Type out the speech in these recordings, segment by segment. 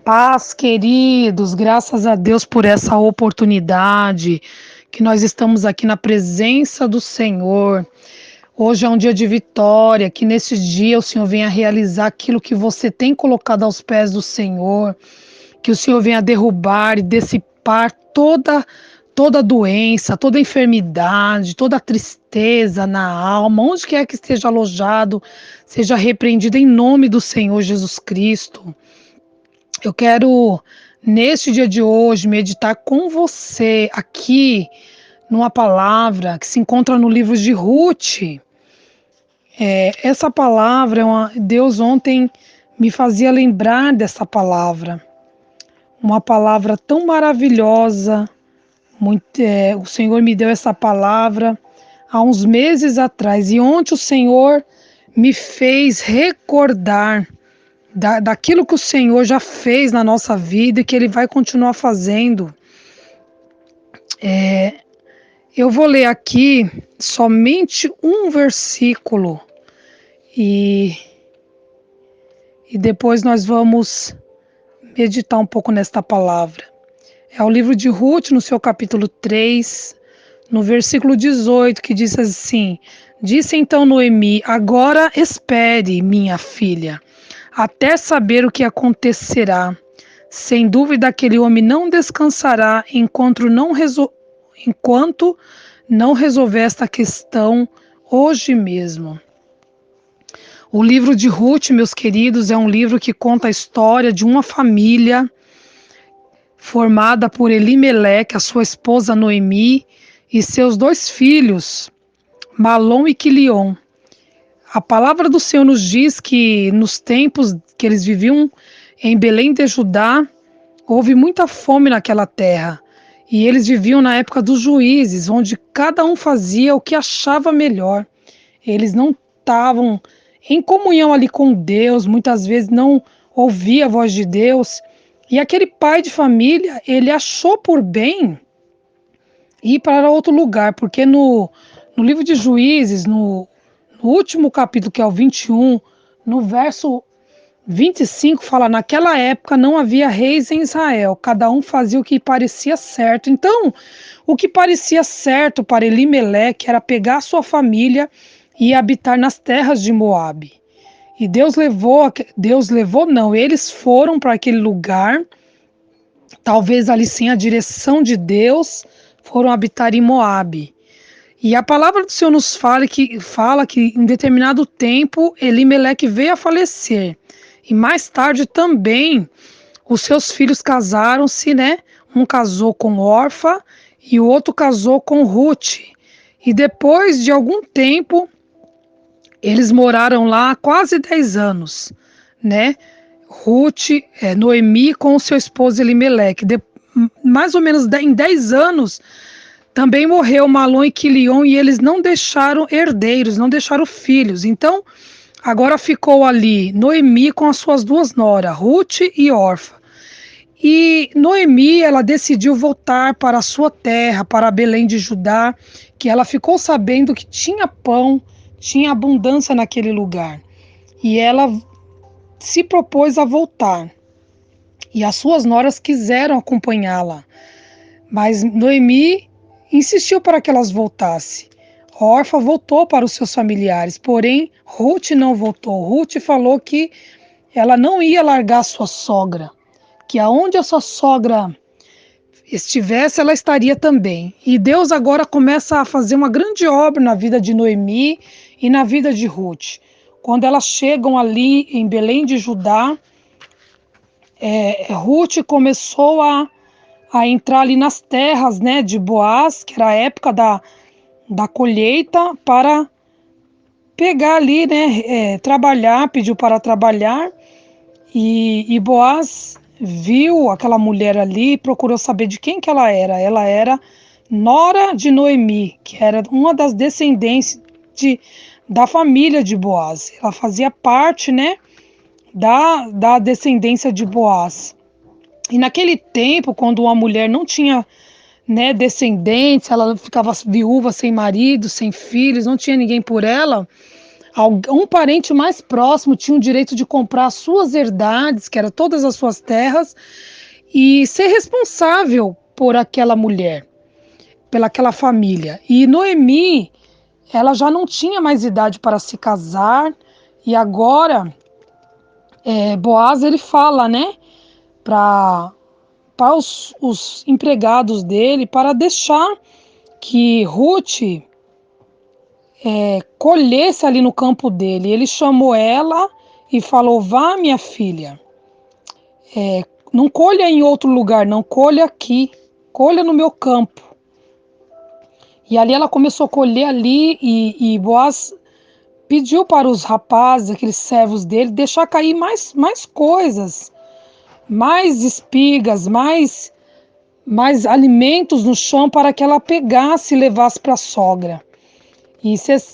Paz, queridos, graças a Deus por essa oportunidade que nós estamos aqui na presença do Senhor. Hoje é um dia de vitória, que nesse dia o Senhor venha realizar aquilo que você tem colocado aos pés do Senhor, que o Senhor venha derrubar e dissipar toda doença, toda enfermidade, toda tristeza na alma, onde quer que esteja alojado, seja repreendido em nome do Senhor Jesus Cristo. Eu quero, neste dia de hoje, meditar com você aqui numa palavra que se encontra no livro de Ruth. Essa palavra, Deus ontem me fazia lembrar dessa palavra. Uma palavra tão maravilhosa. O Senhor me deu essa palavra há uns meses atrás. E ontem o Senhor me fez recordar daquilo que o Senhor já fez na nossa vida e que Ele vai continuar fazendo. Eu vou ler aqui somente um versículo e depois nós vamos meditar um pouco nesta palavra. É o livro de Ruth, no seu capítulo 3, no versículo 18, que diz assim: Disse então Noemi: Agora espere, minha filha, até saber o que acontecerá. Sem dúvida aquele homem não descansará enquanto não resolver esta questão hoje mesmo. O livro de Ruth, meus queridos, é um livro que conta a história de uma família formada por Elimeleque, a sua esposa Noemi, e seus dois filhos, Malom e Quilion. A palavra do Senhor nos diz que nos tempos que eles viviam em Belém de Judá, houve muita fome naquela terra. E eles viviam na época dos juízes, onde cada um fazia o que achava melhor. Eles não estavam em comunhão ali com Deus, muitas vezes não ouvia a voz de Deus. E aquele pai de família, ele achou por bem ir para outro lugar, porque no livro de Juízes, no último capítulo, que é o 21, no verso 25, fala: naquela época não havia reis em Israel, cada um fazia o que parecia certo. Então, o que parecia certo para Elimeleque era pegar sua família e habitar nas terras de Moabe. E eles foram para aquele lugar, talvez ali sem a direção de Deus, foram habitar em Moabe. E a palavra do Senhor nos fala que em determinado tempo Elimeleque veio a falecer. E mais tarde também os seus filhos casaram-se, né? Um casou com Orfa e o outro casou com Ruth. E depois de algum tempo, eles moraram lá quase 10 anos, né? Noemi com o seu esposo Elimeleque. Mais ou menos em 10 anos, também morreu Malom e Quilion e eles não deixaram herdeiros, não deixaram filhos. Então, agora ficou ali Noemi com as suas duas noras, Ruth e Orfa. E Noemi, ela decidiu voltar para a sua terra, para Belém de Judá, que ela ficou sabendo que tinha pão, tinha abundância naquele lugar. E ela se propôs a voltar. E as suas noras quiseram acompanhá-la. Mas Noemi insistiu para que elas voltassem. Orfa voltou para os seus familiares, porém Ruth não voltou. Ruth falou que ela não ia largar sua sogra, que aonde a sua sogra estivesse, ela estaria também. E Deus agora começa a fazer uma grande obra na vida de Noemi e na vida de Ruth. Quando elas chegam ali em Belém de Judá, Ruth começou a entrar ali nas terras, né, de Boaz, que era a época da colheita, para pegar ali, né, trabalhar, pediu para trabalhar, e Boaz viu aquela mulher ali e procurou saber de quem que ela era. Ela era nora de Noemi, que era uma das descendentes da família de Boaz. Ela fazia parte, né, da descendência de Boaz. E naquele tempo, quando uma mulher não tinha, né, descendentes, ela ficava viúva, sem marido, sem filhos, não tinha ninguém por ela, Um parente mais próximo tinha o direito de comprar as suas herdades, que eram todas as suas terras, e ser responsável por aquela mulher, pelaquela família. E Noemi, ela já não tinha mais idade para se casar, e agora Boaz ele fala, né, para os empregados dele, para deixar que Ruth colhesse ali no campo dele. Ele chamou ela e falou: vá, minha filha, não colha em outro lugar, não, colha aqui, colha no meu campo. E ali ela começou a colher ali, e Boaz pediu para os rapazes, aqueles servos dele, deixar cair mais coisas, mais espigas, mais alimentos no chão para que ela pegasse e levasse para a sogra.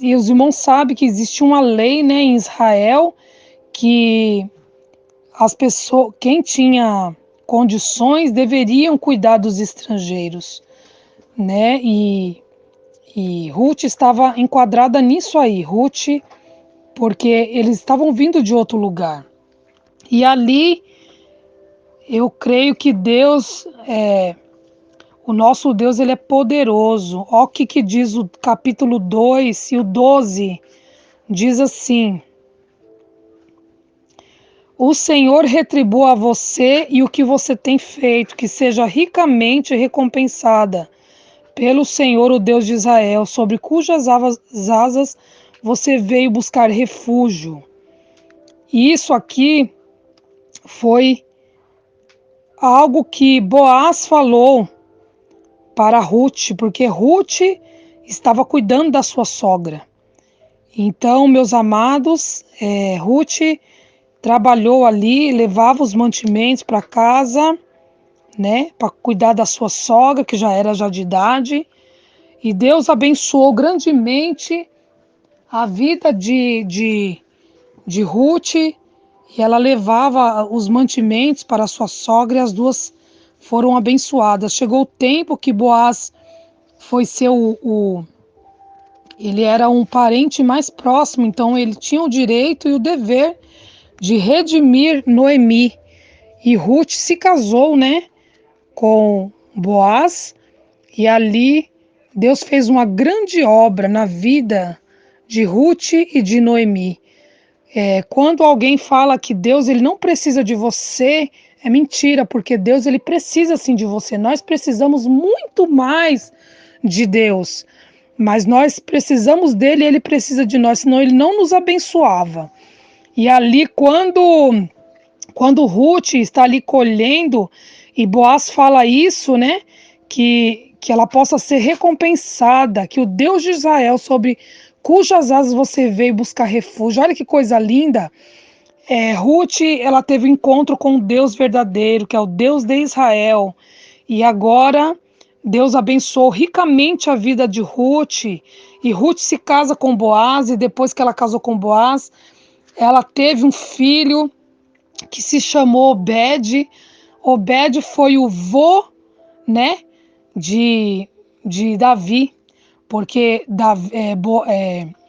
E os irmãos sabem que existe uma lei, né, em Israel, que as pessoas, quem tinha condições, deveriam cuidar dos estrangeiros, né? E Ruth estava enquadrada nisso aí, Ruth, porque eles estavam vindo de outro lugar. E ali eu creio que Deus, o nosso Deus, ele é poderoso. Olha o que diz o capítulo 2 e o 12, diz assim: o Senhor retribua a você e o que você tem feito, que seja ricamente recompensada pelo Senhor, o Deus de Israel, sobre cujas asas você veio buscar refúgio. E isso aqui foi algo que Boaz falou para Ruth, porque Ruth estava cuidando da sua sogra. Então, meus amados, Ruth trabalhou ali, levava os mantimentos para casa, né, para cuidar da sua sogra, que já era de idade, e Deus abençoou grandemente a vida de Ruth, e ela levava os mantimentos para a sua sogra, e as duas foram abençoadas. Chegou o tempo que Boaz foi ser ele era um parente mais próximo, então ele tinha o direito e o dever de redimir Noemi. E Ruth se casou, né, com Boaz, e ali Deus fez uma grande obra na vida de Ruth e de Noemi. Quando alguém fala que Deus ele não precisa de você, é mentira, porque Deus ele precisa sim de você. Nós precisamos muito mais de Deus, mas nós precisamos dele e ele precisa de nós, senão ele não nos abençoava. E ali quando Ruth está ali colhendo, e Boaz fala isso, né, que ela possa ser recompensada, que o Deus de Israel, sobre cujas asas você veio buscar refúgio. Olha que coisa linda. Ruth, ela teve um encontro com o Deus verdadeiro, que é o Deus de Israel. E agora Deus abençoou ricamente a vida de Ruth. E Ruth se casa com Boaz, e depois que ela casou com Boaz, ela teve um filho que se chamou Obed. Obed foi o vô, né, de Davi, porque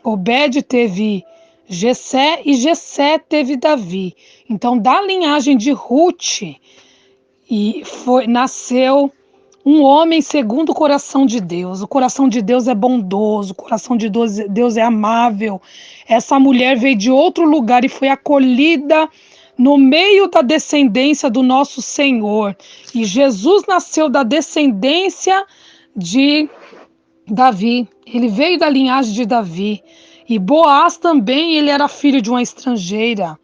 Obed teve Jessé e Jessé teve Davi. Então, da linhagem de Ruth, nasceu um homem segundo o coração de Deus. O coração de Deus é bondoso, o coração de Deus é amável. Essa mulher veio de outro lugar e foi acolhida no meio da descendência do nosso Senhor. E Jesus nasceu da descendência de Davi. Ele veio da linhagem de Davi. E Boaz também, ele era filho de uma estrangeira.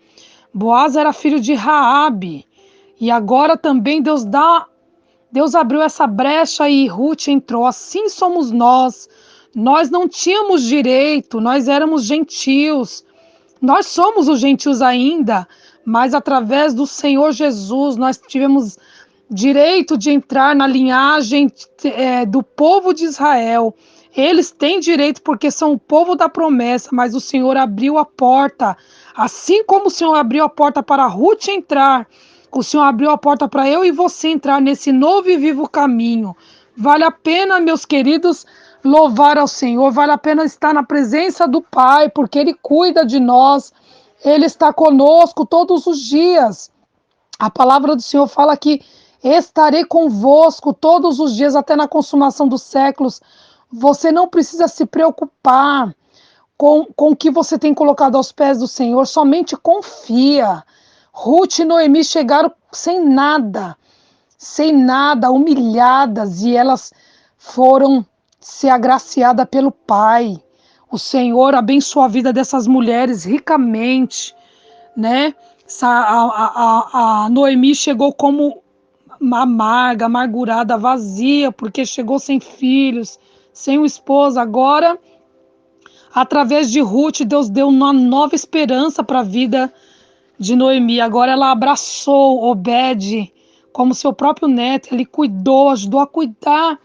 Boaz era filho de Raabe. E agora também Deus abriu essa brecha e Ruth entrou. Assim somos nós. Nós não tínhamos direito, nós éramos gentios. Nós somos os gentios ainda, mas através do Senhor Jesus nós tivemos direito de entrar na linhagem do povo de Israel. Eles têm direito porque são o povo da promessa, mas o Senhor abriu a porta. Assim como o Senhor abriu a porta para Ruth entrar, o Senhor abriu a porta para eu e você entrar nesse novo e vivo caminho. Vale a pena, meus queridos, louvar ao Senhor, vale a pena estar na presença do Pai, porque Ele cuida de nós, Ele está conosco todos os dias. A palavra do Senhor fala que estarei convosco todos os dias, até na consumação dos séculos. Você não precisa se preocupar com o que você tem colocado aos pés do Senhor, somente confia. Ruth e Noemi chegaram sem nada, humilhadas, e elas foram ser agraciadas pelo Pai. O Senhor abençoou a vida dessas mulheres ricamente, né? A Noemi chegou como amarga, amargurada, vazia, porque chegou sem filhos, sem o esposo. Agora, através de Ruth, Deus deu uma nova esperança para a vida de Noemi. Agora ela abraçou Obed como seu próprio neto, ele cuidou, ajudou a cuidar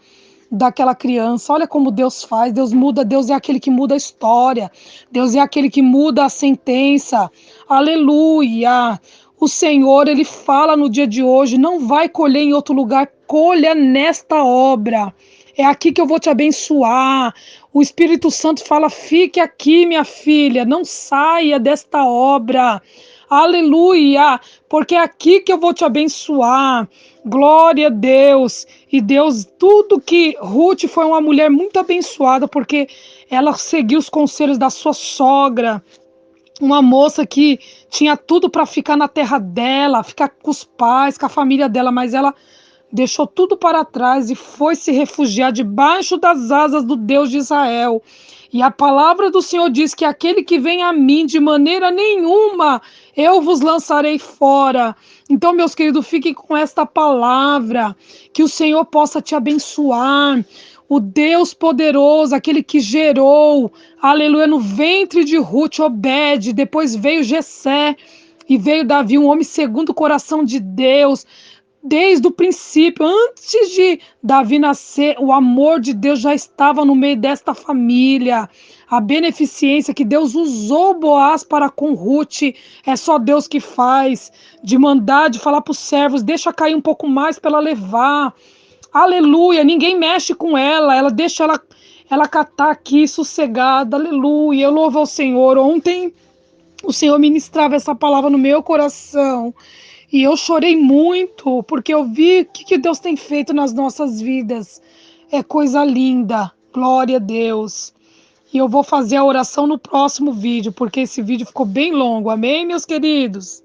daquela criança. Olha como Deus faz, Deus muda, Deus é aquele que muda a história, Deus é aquele que muda a sentença. Aleluia! O Senhor, ele fala no dia de hoje, não vai colher em outro lugar, colha nesta obra. É aqui que eu vou te abençoar. O Espírito Santo fala: fique aqui, minha filha, não saia desta obra. Aleluia, porque é aqui que eu vou te abençoar. Glória a Deus. E Deus, tudo que Ruth foi uma mulher muito abençoada, porque ela seguiu os conselhos da sua sogra, uma moça que tinha tudo para ficar na terra dela, ficar com os pais, com a família dela, mas ela deixou tudo para trás e foi se refugiar debaixo das asas do Deus de Israel. E a palavra do Senhor diz que aquele que vem a mim, de maneira nenhuma eu vos lançarei fora. Então, meus queridos, fiquem com esta palavra, que o Senhor possa te abençoar. O Deus poderoso, aquele que gerou, aleluia, no ventre de Ruth, Obed, depois veio Jessé, e veio Davi, um homem segundo o coração de Deus. Desde o princípio, antes de Davi nascer, o amor de Deus já estava no meio desta família. A beneficência que Deus usou Boaz para com Ruth, é só Deus que faz. De mandar, de falar para os servos, deixa cair um pouco mais para ela levar. Aleluia, ninguém mexe com ela, ela deixa ela catar aqui sossegada. Aleluia, eu louvo ao Senhor. Ontem o Senhor ministrava essa palavra no meu coração. E eu chorei muito, porque eu vi o que Deus tem feito nas nossas vidas. É coisa linda. Glória a Deus. E eu vou fazer a oração no próximo vídeo, porque esse vídeo ficou bem longo. Amém, meus queridos?